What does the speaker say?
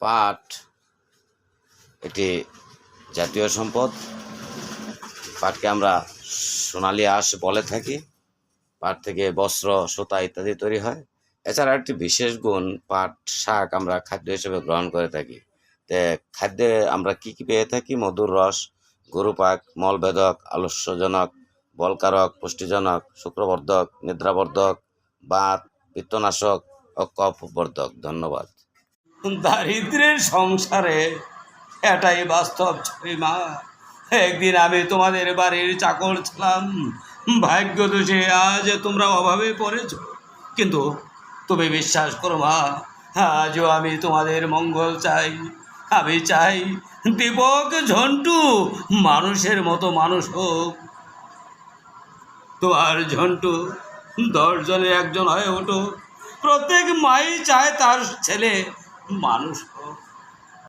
পাট এটি জাতীয় সম্পদ। পাটকে আমরা সোনালী আঁশ বলে থাকি। পাট থেকে বস্ত্র, সুতা ইত্যাদি তৈরি হয়। এছাড়া একটি বিশেষ গুণ, পাট শাক আমরা খাদ্য হিসেবে গ্রহণ করে থাকি। খাদ্যে আমরা কি কি পেয়ে থাকি? মধুর রস, গরুপাক, মলবেদক, আলস্যজনক, বলকারক, পুষ্টিজনক, শুক্রবর্ধক, নিদ্রাবর্ধক, বাত, পিত্তনাশক ও কফবর্ধক। ধন্যবাদ। দারিদ্রের সংসারে এটাই বাস্তব ছবি মা। একদিন আমি তোমাদের বাড়ির চাকর ছিলাম, ভাগ্য দোষে আজ তোমরা অভাবে পড়েছ। কিন্তু তুমি বিশ্বাস করো মা, আজও আমি তোমাদের মঙ্গল চাই। আমি চাই দীপক, ঝন্টু মানুষের মতো মানুষ হোক। তোমার ঝন্টু 10 জনের একজন হয়ে ওঠো। প্রত্যেক মাই চায় তার ছেলে মানুষ হোক।